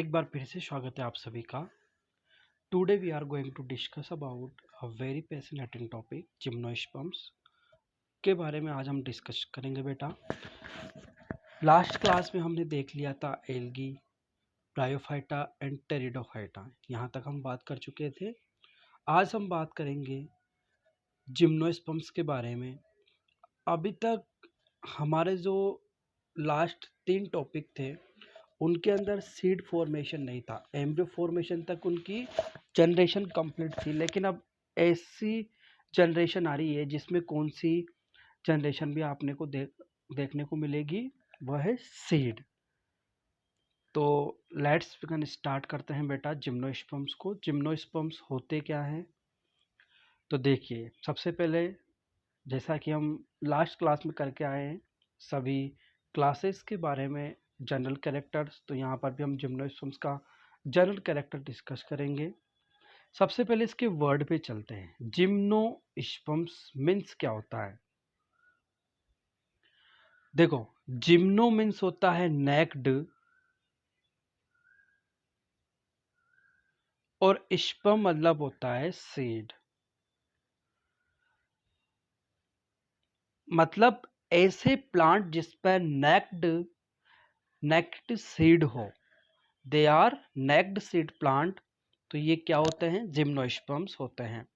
एक बार फिर से स्वागत है आप सभी का। Today we are going to discuss about a very fascinating topic gymnosperms के बारे में आज हम डिस्कस करेंगे बेटा। लास्ट क्लास में हमने देख लिया था एल्गी, ब्रायोफाइटा एंड टेरिडोफाइटा, यहाँ तक हम बात कर चुके थे। आज हम बात करेंगे जिम्नोस्पर्म्स के बारे में। अभी तक हमारे जो लास्ट 3 टॉपिक थे उनके अंदर सीड फॉर्मेशन नहीं था, एम्ब्रियो फॉर्मेशन तक उनकी जनरेशन कंप्लीट थी। लेकिन अब ऐसी जनरेशन आ रही है जिसमें कौन सी जनरेशन भी आपने को देखने को मिलेगी, वह है सीड। तो लेट्स बिगिन, स्टार्ट करते हैं बेटा जिम्नोस्पर्म्स को। जिम्नोस्पर्म्स होते क्या हैं? तो देखिए, सबसे पहले जैसा कि हम लास्ट क्लास में करके आए हैं सभी क्लासेस के बारे में जनरल कैरेक्टर्स, तो यहाँ पर भी हम जिम्नोस्पर्म्स का जनरल कैरेक्टर डिस्कस करेंगे। सबसे पहले इसके वर्ड पे चलते हैं। जिम्नोस्पर्म्स मीन्स क्या होता है? देखो, जिम्नो मीन्स होता है नेक्ड और स्पर्म मतलब होता है सीड। मतलब ऐसे प्लांट जिस पर नेक्ड सीड हो, they are naked seed plant, तो ये क्या होते हैं? जिम्नोस्पर्म्स होते हैं।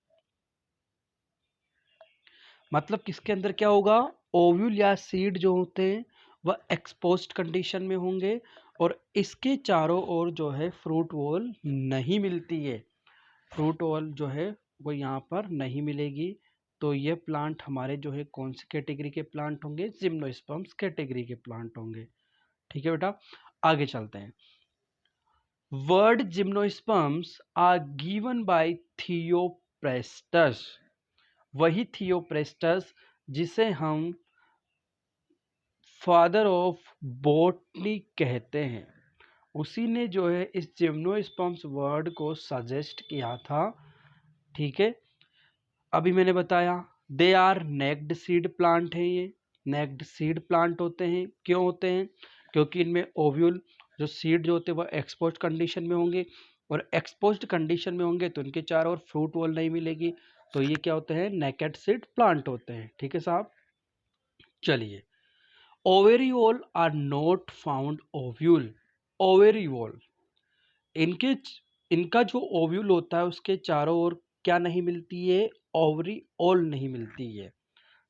मतलब किसके अंदर क्या होगा? ओव्यूल या सीड जो होते हैं वह एक्सपोज्ड कंडीशन में होंगे और इसके चारों ओर जो है फ्रूट वॉल नहीं मिलती है। फ्रूट वॉल जो है वो यहाँ पर नहीं मिलेगी। तो ये प्लांट हमारे जो है कौन सी कैटेगरी के प्लांट होंगे? जिम्नोस्पर्म्स कैटेगरी के प्लांट होंगे। ठीक है बेटा, आगे चलते हैं। Word gymnosperms are given by Theophrastus. वही थियोप्रेस्टस जिसे हम फादर ऑफ बॉटनी कहते हैं, उसी ने जो है इस जिम्नोस्पर्म्स वर्ड को सजेस्ट किया था। ठीक है, अभी मैंने बताया they are naked seed plant है। ये नेक्ड सीड प्लांट होते हैं। क्यों होते हैं? क्योंकि इनमें ओव्यूल जो सीड जो होते हैं वह एक्सपोज्ड कंडीशन में होंगे और एक्सपोज्ड कंडीशन में होंगे तो इनके चारों ओर फ्रूट वॉल नहीं मिलेगी। तो ये क्या होते हैं? नेकेड सीड प्लांट होते हैं। ठीक है साहब, चलिए। ओवेरियोल आर नॉट फाउंड ओव्यूल। ओवेरियोल, इनके इनका जो ओव्यूल होता है उसके चारों ओर क्या नहीं मिलती है? ओवरियोल नहीं मिलती है।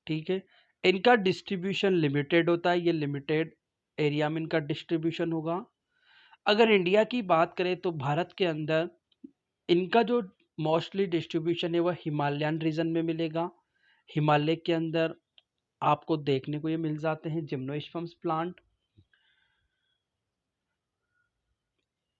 ठीक है, इनका डिस्ट्रीब्यूशन लिमिटेड होता है। ये लिमिटेड एरिया में इनका डिस्ट्रीब्यूशन होगा। अगर इंडिया की बात करें तो भारत के अंदर इनका जो मोस्टली डिस्ट्रीब्यूशन है वह हिमालयन रीजन में मिलेगा। हिमालय के अंदर आपको देखने को ये मिल जाते हैं gymnosperms plant.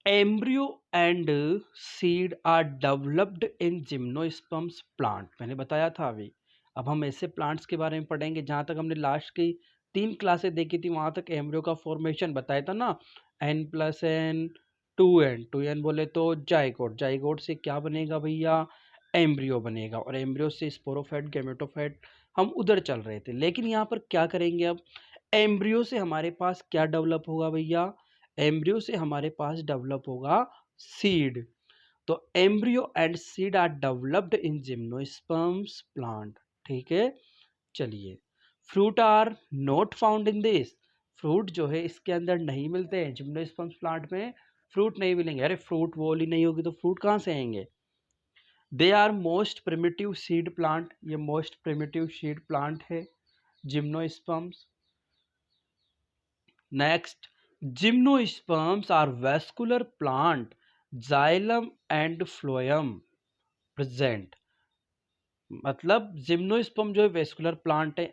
Embryo and seed are developed in gymnosperms plant, मैंने बताया था अभी। अब हम ऐसे प्लांट्स के बारे में पढ़ेंगे जहाँ तक हमने लास्ट की 3 क्लासें देखी थी वहाँ तक एम्ब्रियो का फॉर्मेशन बताया था ना। N+N 2N बोले तो जाइगोट, जाइगोट से क्या बनेगा भैया? एम्ब्रियो बनेगा और एम्ब्रियो से स्पोरोफाइट, गैमेटोफाइट, हम उधर चल रहे थे। लेकिन यहाँ पर क्या करेंगे? अब एम्ब्रियो से हमारे पास क्या डेवलप होगा भैया? एम्ब्रियो से हमारे पास डेवलप होगा सीड। तो embryo and seed are developed in gymnosperms plant. ठीक है, चलिए। Fruit are not found in this. Fruit जो है इसके अंदर नहीं मिलते हैं। जिम्नोस्पर्म्स प्लांट में फ्रूट नहीं मिलेंगे। अरे फ्रूट वॉल ही नहीं होगी तो फ्रूट कहाँ से आएंगे? They are most primitive seed plant. ये मोस्ट प्रिमिटिव सीड प्लांट है gymnosperms. Next, gymnosperms are vascular plant, xylem and phloem present. मतलब जिम्नोस्पर्म जो है वेस्कुलर प्लांट है।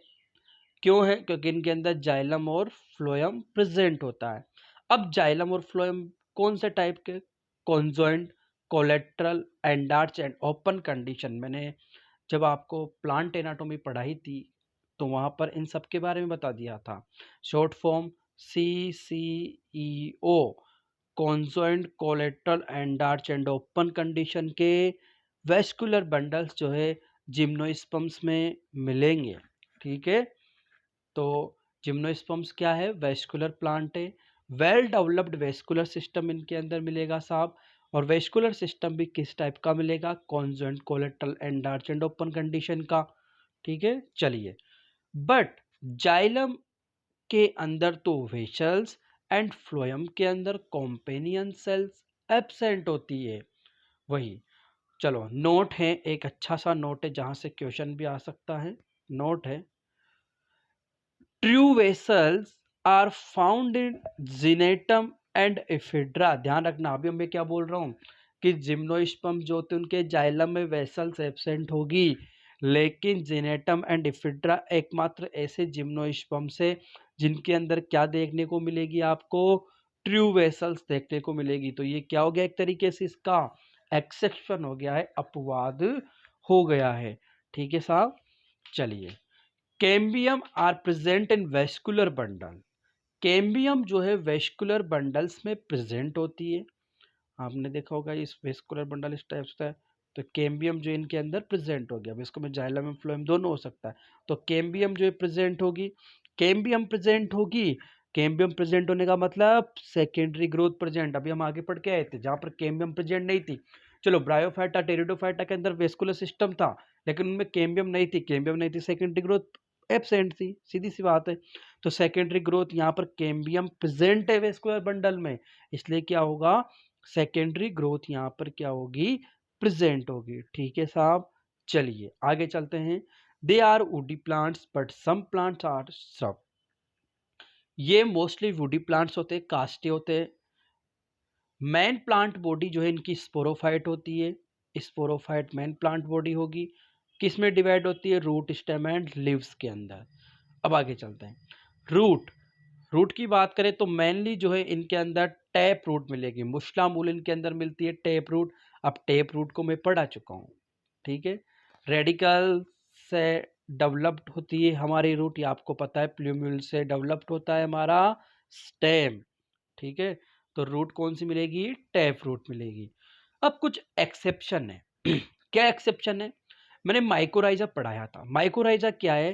क्यों है? क्योंकि इनके अंदर जाइलम और फ्लोएम प्रेजेंट होता है। अब जाइलम और फ्लोएम कौन से टाइप के? Conjoint, collateral, endarch and open condition. मैंने जब आपको प्लांट एनाटॉमी पढ़ाई थी तो वहां पर इन सब के बारे में बता दिया था। Short form CCEO, conjoint, collateral, endarch and open condition के वेस्कुलर बंडल्स जो है जिम्नोस्पर्म्स में मिलेंगे। ठीक है, तो जिम्नोस्पर्म्स क्या है? वेस्कुलर प्लांट है। वेल डेवलप्ड वेस्कुलर सिस्टम इनके अंदर मिलेगा साहब। और वेस्कुलर सिस्टम भी किस टाइप का मिलेगा? Conjoint, collateral, endarch and open condition का। ठीक है, चलिए। बट जाइलम के अंदर तो वेसल्स एंड फ्लोएम के अंदर कॉम्पेनियन सेल्स एब्सेंट होती है। वही, चलो नोट है, एक अच्छा सा नोट है जहां से क्वेश्चन भी आ सकता है। नोट है, true vessels are found in Gnetum and Ephedra. ध्यान रखना, अभी मैं क्या बोल रहा हूँ कि जिम्नोस्पर्म जो होते हैं उनके जाइलम में वेसल्स एब्सेंट होगी, लेकिन जिनेटम एंड एफिड्रा एकमात्र ऐसे जिम्नोस्पर्म से जिनके अंदर क्या देखने को मिलेगी आपको? ट्रू वेसल्स देखने को मिलेगी। तो ये क्या हो गया? एक तरीके से इसका एक्सेप्शन हो गया है, अपवाद हो गया है। ठीक है साहब, चलिए। Cambium are present in vascular bundle. Cambium जो है वेस्कुलर बंडल्स में प्रेजेंट होती है। आपने देखा होगा इस वेस्कुलर बंडल इस टाइप से है, तो कैम्बियम जो इनके अंदर प्रेजेंट हो गया। इसको में जाइलम एंड फ्लोएम दोनों हो सकता है। तो कैम्बियम जो है प्रेजेंट होगी, कैम्बियम प्रेजेंट होगी। कैम्बियम प्रेजेंट होने का मतलब सेकेंडरी ग्रोथ प्रेजेंट। अभी हम आगे पढ़ के आए थे जहां पर कैम्बियम प्रेजेंट नहीं थी। चलो, ब्रायोफाइटा, टेरिडोफाइटा के अंदर वेस्कुलर सिस्टम था, लेकिन उनमें कैम्बियम नहीं थी। कैम्बियम नहीं थी, सेकेंडरी ग्रोथ एब्सेंट थी, सीधी सी बात है। तो सेकेंडरी ग्रोथ यहाँ पर कैम्बियम प्रेजेंट है वेस्कुलर बंडल में, इसलिए क्या होगा? सेकेंडरी ग्रोथ यहाँ पर क्या होगी? प्रेजेंट होगी। ठीक है साहब, चलिए आगे चलते हैं। They are woody plants but some plants are सब। ये मोस्टली वुडी प्लांट्स होते हैं, कास्टे होते हैं। मेन प्लांट बॉडी जो है इनकी स्पोरोफाइट होती है। स्पोरोफाइट मेन प्लांट बॉडी होगी। किस में डिवाइड होती है? रूट, स्टेम एंड लीव्स के अंदर। अब आगे चलते हैं। रूट, रूट की बात करें तो मेनली जो है इनके अंदर टैप रूट मिलेगी। मुश्ला मूल इनके अंदर मिलती है टैप रूट। अब टैप रूट को मैं पढ़ा चुका हूँ। ठीक है, रेडिकल से डेवलप्ड होती है हमारी रूट, ये आपको पता है। प्लूम्यूल से डेवलप्ड होता है हमारा स्टेम। ठीक है, तो रूट कौन सी मिलेगी? टैप रूट मिलेगी। अब कुछ एक्सेप्शन है। क्या एक्सेप्शन है? मैंने माइकोराइजा पढ़ाया था। माइकोराइजा क्या है?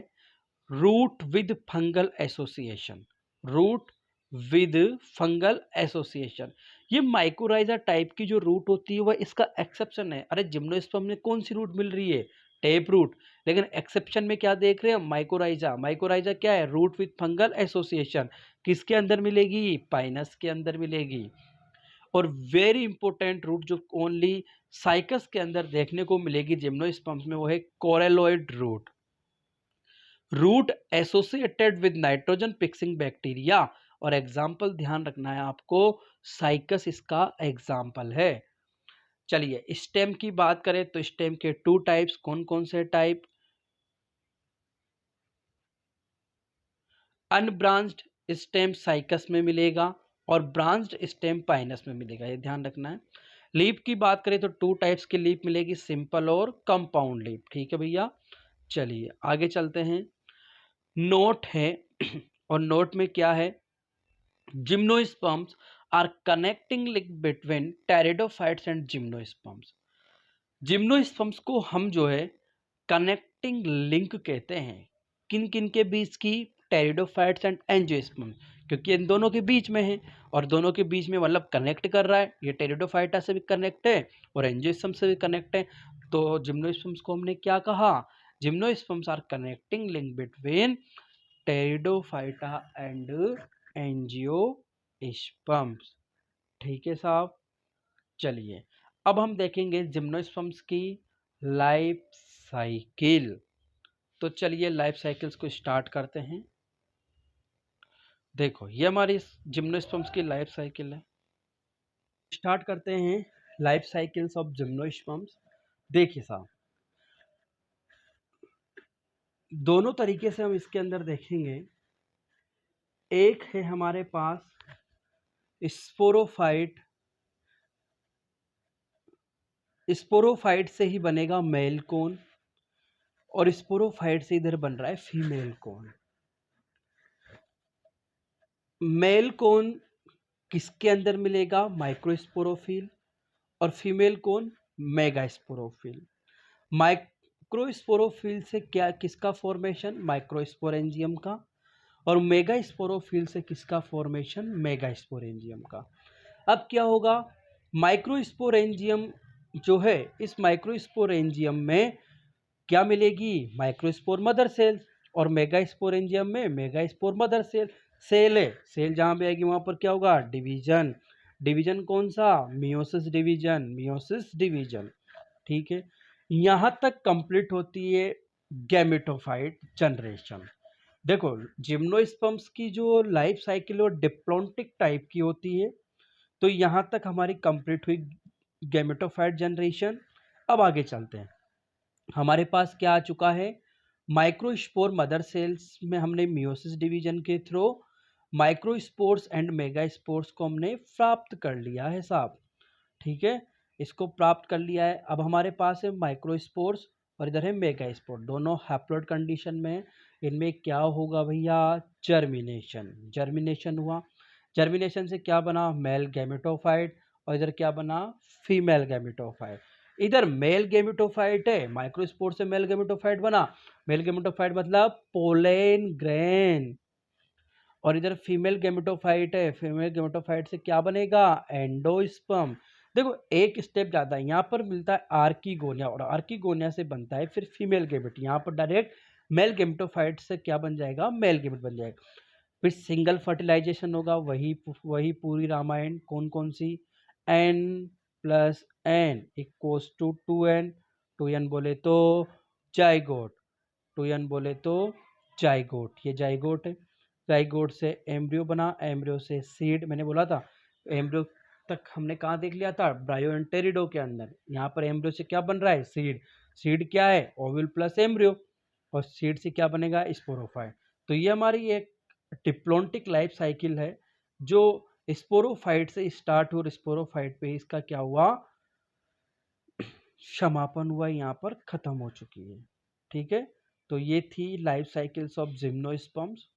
Root with fungal association. Root with fungal association, ये माइकोराइजा टाइप की जो रूट होती है वह इसका एक्सेप्शन है। अरे जिम्नोस्पर्म में कौन सी रूट मिल रही है? Tap root. लेकिन एक्सेप्शन में क्या देख रहे हैं? माइकोराइजा। माइकोराइजा क्या है? Root with fungal association. किसके अंदर मिलेगी? पाइनस के अंदर मिलेगी। और वेरी इंपॉर्टेंट रूट जो ओनली साइकस के अंदर देखने को मिलेगी जिम्नोस्पर्म में, वो है coralloid root. Root associated with nitrogen fixing bacteria. और एग्जाम्पल ध्यान रखना है आपको, साइकस इसका एग्जाम्पल है। चलिए, स्टेम की बात करें तो स्टेम के टू टाइप्स, कौन कौन से टाइप? अनब्रांच्ड स्टेम साइकस में मिलेगा और ब्रांच्ड स्टेम पाइनस में मिलेगा, ये ध्यान रखना है। लीफ की बात करें तो टू टाइप्स की लीफ मिलेगी, सिंपल और कंपाउंड लीफ। ठीक है भैया, चलिए आगे चलते हैं। नोट है और नोट में क्या है? Gymnosperms are connecting link between pteridophytes and gymnosperms. Gymnosperms को हम जो है कनेक्टिंग लिंक कहते हैं। किन किन के बीच की? टेरिडोफाइट्स एंड एंजियोस्पर्म, क्योंकि इन दोनों के बीच में है और दोनों के बीच में मतलब कनेक्ट कर रहा है। ये टेरिडोफाइटा से भी कनेक्ट है और एंजियोस्पर्म से भी कनेक्ट है। तो जिम्नोस्पर्म्स को हमने क्या कहा? Gymnosperms are connecting link between pteridophyta and angiosperms. ठीक है साहब, चलिए अब हम देखेंगे जिम्नोस्पर्म्स की लाइफ साइकिल। तो चलिए लाइफ साइकिल्स को स्टार्ट करते हैं। देखो, ये हमारी जिम्नोस्पर्म्स की लाइफ साइकिल है। स्टार्ट करते हैं लाइफ साइकिल्स ऑफ जिम्नोस्पर्म्स। देखिए साहब, दोनों तरीके से हम इसके अंदर देखेंगे। एक है हमारे पास स्पोरोफाइट। स्पोरोफाइट से ही बनेगा मेल कोन और स्पोरोफाइट से इधर बन रहा है फीमेल कोन। मेल कोन किसके अंदर मिलेगा? माइक्रोस्पोरोफिल। और फीमेल कोन मेगास्पोरोफिल। माइक्रोस्पोरोफिल से क्या किसका फॉर्मेशन? माइक्रोस्पोरेंजियम का। और मेगा स्पोरोफिल से किसका फॉर्मेशन, मेगा स्पोरेंजियम का। अब क्या होगा, माइक्रोस्पोरेंजियम जो है, इस माइक्रोस्पोरेंजियम में क्या मिलेगी, माइक्रोस्पोर मदर सेल, और मेगा स्पोरेंजियम में megaspore mother cell. Cell है, सेल जहां पे आएगी वहां पर क्या होगा, डिवीजन। डिवीजन कौन सा, मियोसिस डिवीजन, मियोसिस डिवीजन। ठीक है, यहां तक कंप्लीट होती है गैमेटोफाइट जनरेशन। देखो जिम्नोस्पर्म्स की जो लाइफ साइकिल और डिप्लॉन्टिक टाइप की होती है, तो यहां तक हमारी कंप्लीट हुई गैमेटोफाइट जनरेशन। अब आगे चलते हैं, हमारे पास क्या आ चुका है, माइक्रोस्पोर मदर सेल्स में हमने मियोसिस डिवीजन के थ्रू माइक्रोस्पोर्स एंड मेगास्पोर्स को हमने प्राप्त कर लिया है साहब। ठीक है, इसको प्राप्त कर लिया है। अब हमारे पास है माइक्रोस्पोर्स और इधर है मेगास्पोर, दोनों हैप्लॉइड कंडीशन में है। इनमें क्या होगा भैया, जर्मिनेशन। जर्मिनेशन हुआ, जर्मिनेशन से क्या बना, मेल गैमेटोफाइट, और इधर क्या बना, फीमेल गैमेटोफाइट। इधर मेल गैमेटोफाइट है, माइक्रोस्पोर से मेल गैमेटोफाइट बना, मेल गैमेटोफाइट मतलब पोलेन ग्रेन, और इधर फीमेल गैमेटोफाइट है, फीमेल गैमेटोफाइट से क्या बनेगा, एंडोस्पर्म। देखो एक स्टेप ज्यादा है, यहाँ पर मिलता है आर्किगोनिया, और आर्किगोनिया से बनता है फिर फीमेल गैमेट। यहाँ पर डायरेक्ट मेल गैमेटोफाइट से क्या बन जाएगा, मेल गैमेट बन जाएगा। फिर सिंगल फर्टिलाइजेशन होगा, वही वही पूरी रामायण, कौन कौन सी, N plus N equals to 2n, 2n बोले तो जाइगोट, 2n बोले तो जाइगोट, ये जाइगोट है। जाइगोट से एम्ब्रियो बना, एम्ब्रियो से सीड, मैंने बोला था एम्ब्रियो तक हमने कहाँ देख लिया था, ब्रायोएंटेरिडो के अंदर। यहाँ पर एम्ब्रियो से क्या बन रहा है, सीड। सीड क्या है, ओव्यूल प्लस एम्ब्रियो, और सीड से क्या बनेगा, स्पोरोफाइट। तो ये हमारी एक डिप्लॉन्टिक लाइफ साइकिल है, जो स्पोरोफाइट से स्टार्ट हुआ, और स्पोरोफाइट पे इसका क्या हुआ, समापन हुआ, यहाँ पर खत्म हो चुकी है। ठीक है, तो ये थी लाइफ साइकिल्स ऑफ जिम्नोस्पर्म्स।